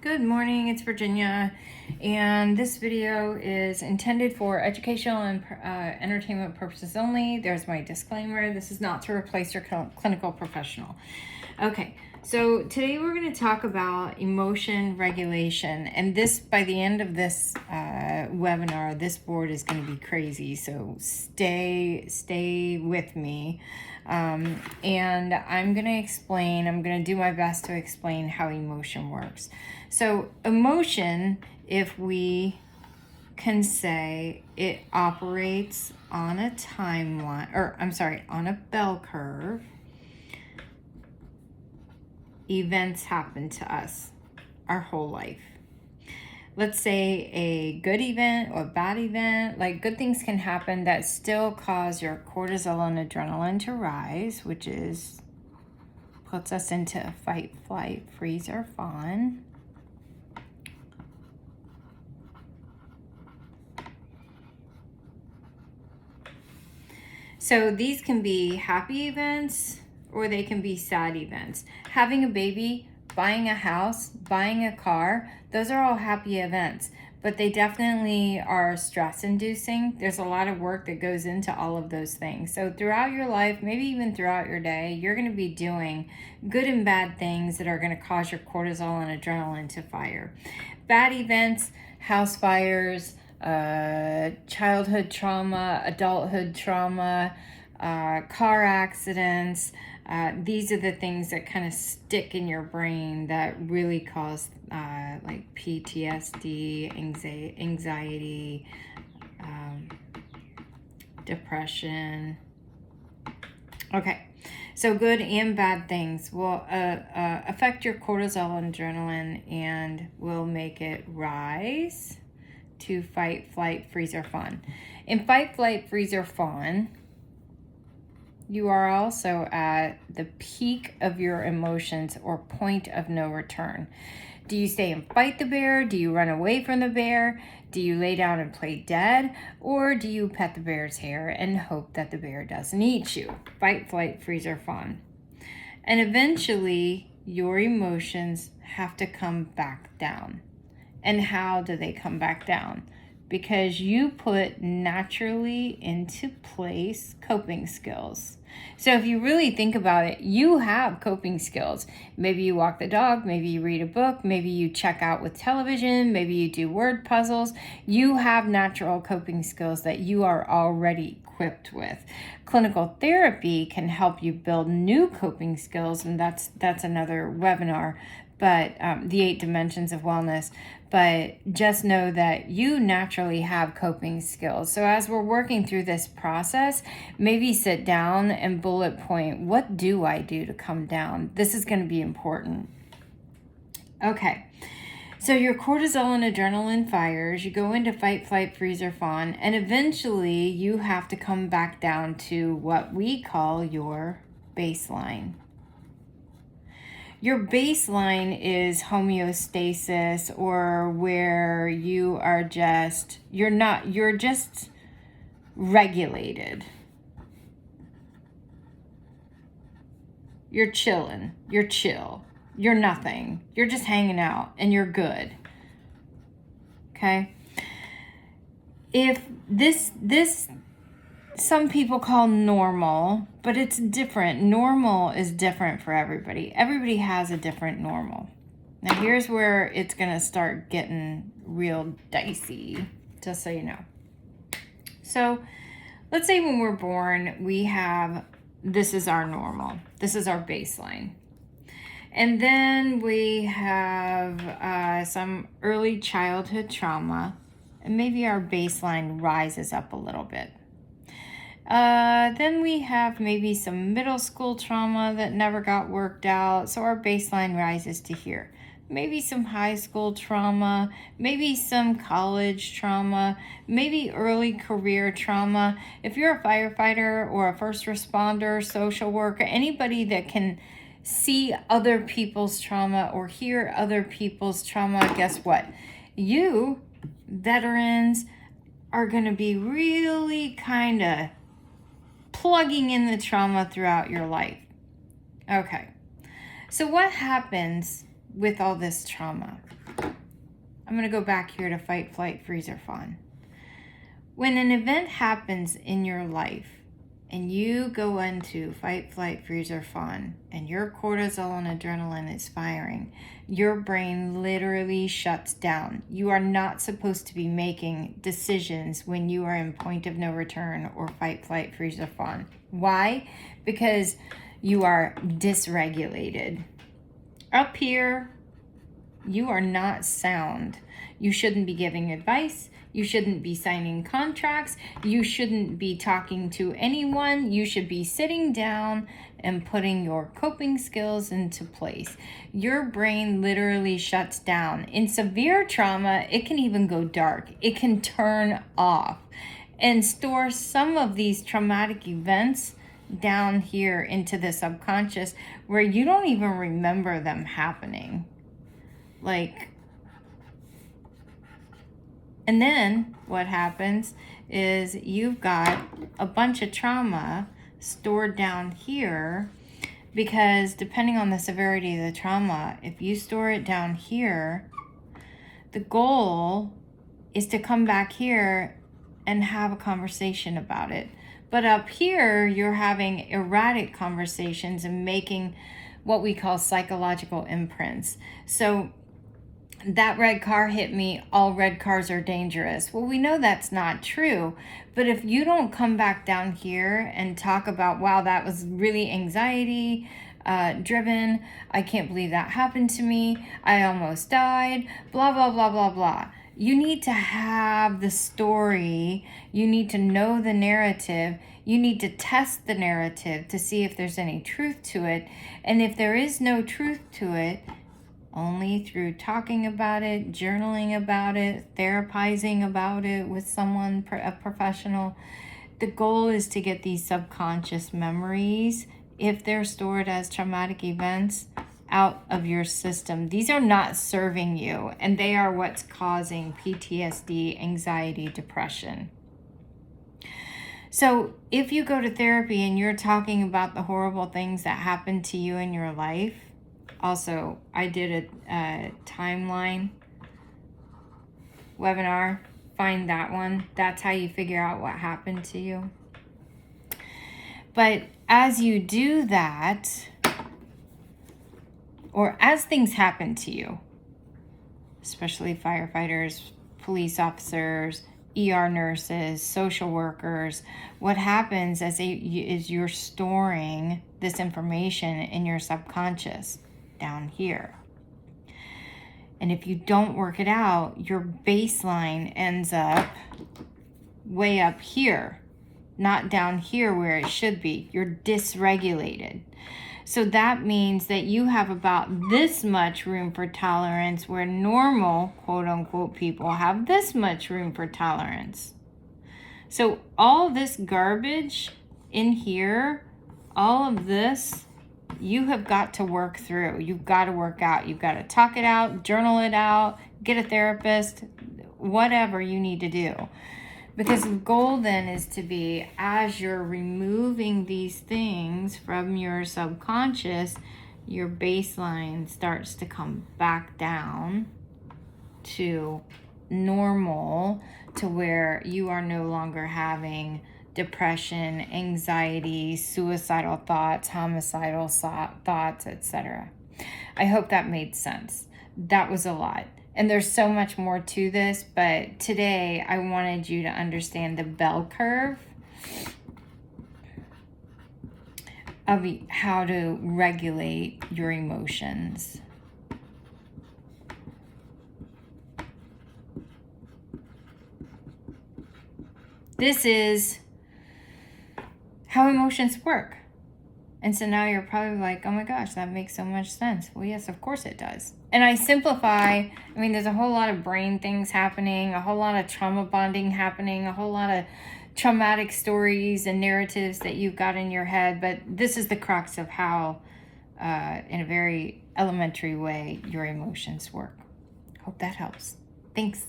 Good morning, it's Virginia, and this video is intended for educational and entertainment purposes only. There's my disclaimer. This is not to replace your clinical professional. Okay, so today we're going to talk about emotion regulation, and this, by the end of this webinar, this board is going to be crazy, so stay with me. And I'm going to do my best to explain how emotion works. So emotion, if we can say, it operates on a timeline, on a bell curve. Events happen to us our whole life. Let's say a good event or a bad event, like good things can happen that still cause your cortisol and adrenaline to rise, which puts us into fight, flight, freeze, or fawn. So these can be happy events or they can be sad events. Having a baby, buying a house, buying a car, those are all happy events, but they definitely are stress inducing. There's a lot of work that goes into all of those things. So throughout your life, maybe even throughout your day, you're going to be doing good and bad things that are going to cause your cortisol and adrenaline to fire. Bad events, house fires, childhood trauma, adulthood trauma, car accidents. These are the things that kind of stick in your brain that really cause like PTSD, anxiety, depression. Okay, so good and bad things will affect your cortisol and adrenaline and will make it rise to fight, flight, freeze, or fawn. In fight, flight, freeze, or fawn, you are also at the peak of your emotions or point of no return. Do you stay and fight the bear? Do you run away from the bear? Do you lay down and play dead? Or do you pet the bear's hair and hope that the bear doesn't eat you? Fight, flight, freeze, or fawn. And eventually, your emotions have to come back down. And how do they come back down? Because you put naturally into place coping skills. So if you really think about it, you have coping skills. Maybe you walk the dog, maybe you read a book, maybe you check out with television, maybe you do word puzzles. You have natural coping skills that you are already equipped with. Clinical therapy can help you build new coping skills, and that's another webinar, but the 8 dimensions of wellness. But just know that you naturally have coping skills. So as we're working through this process, maybe sit down and bullet point, what do I do to come down? This is going to be important. Okay. So your cortisol and adrenaline fires, you go into fight, flight, freeze, or fawn, and eventually you have to come back down to what we call your baseline. Your baseline is homeostasis, or where you're just regulated. You're chilling, you're chill, you're nothing, you're just hanging out and you're good. Okay? If this some people call normal, but it's different. Normal is different for everybody. Everybody has a different normal. Now here's where it's going to start getting real dicey, just so you know. So let's say when we're born, this is our normal. This is our baseline. And then we have some early childhood trauma, and maybe our baseline rises up a little bit. Then we have maybe some middle school trauma that never got worked out, so our baseline rises to here. Maybe some high school trauma, maybe some college trauma, maybe early career trauma. If you're a firefighter or a first responder, social worker, anybody that can see other people's trauma or hear other people's trauma, guess what? You, veterans, are going to be really kind of plugging in the trauma throughout your life. Okay, so what happens with all this trauma? I'm going to go back here to fight, flight, freeze, or fawn. When an event happens in your life and you go into fight, flight, freeze, or fawn, and your cortisol and adrenaline is firing, your brain literally shuts down. You are not supposed to be making decisions when you are in point of no return or fight, flight, freeze, or fawn. Why? Because you are dysregulated. Up here, you are not sound. You shouldn't be giving advice. You shouldn't be signing contracts. You shouldn't be talking to anyone. You should be sitting down and putting your coping skills into place. Your brain literally shuts down. In severe trauma, it can even go dark. It can turn off and store some of these traumatic events down here into the subconscious where you don't even remember them happening. And then what happens is you've got a bunch of trauma stored down here, because depending on the severity of the trauma, if you store it down here, the goal is to come back here and have a conversation about it. But up here, you're having erratic conversations and making what we call psychological imprints. So that red car hit me, all red cars are dangerous. Well, we know that's not true. But if you don't come back down here and talk about, wow, that was really anxiety driven. I can't believe that happened to me. I almost died. Blah, blah, blah, blah, blah. You need to have the story. You need to know the narrative. You need to test the narrative to see if there's any truth to it. And if there is no truth to it, only through talking about it, journaling about it, therapizing about it with someone, a professional. The goal is to get these subconscious memories, if they're stored as traumatic events, out of your system. These are not serving you, and they are what's causing PTSD, anxiety, depression. So if you go to therapy and you're talking about the horrible things that happened to you in your life, also, I did a timeline webinar. Find that one. That's how you figure out what happened to you. But as you do that, or as things happen to you, especially firefighters, police officers, ER nurses, social workers, what happens is you're storing this information in your subconscious down here. And if you don't work it out, your baseline ends up way up here, not down here where it should be. You're dysregulated. So that means that you have about this much room for tolerance, where normal, quote unquote, people have this much room for tolerance. So all this garbage in here, all of this, you have got to work through. You've got to work out. You've got to talk it out, journal it out, get a therapist, whatever you need to do. Because the goal then is to be, as you're removing these things from your subconscious, your baseline starts to come back down to normal, to where you are no longer having depression, anxiety, suicidal thoughts, homicidal thoughts, etc. I hope that made sense. That was a lot. And there's so much more to this, but today I wanted you to understand the bell curve of how to regulate your emotions. This is how emotions work. And so now you're probably like, oh my gosh, that makes so much sense. Well, yes, of course it does. And I simplify. I mean, there's a whole lot of brain things happening, a whole lot of trauma bonding happening, a whole lot of traumatic stories and narratives that you've got in your head. But this is the crux of how, in a very elementary way, your emotions work. Hope that helps. Thanks.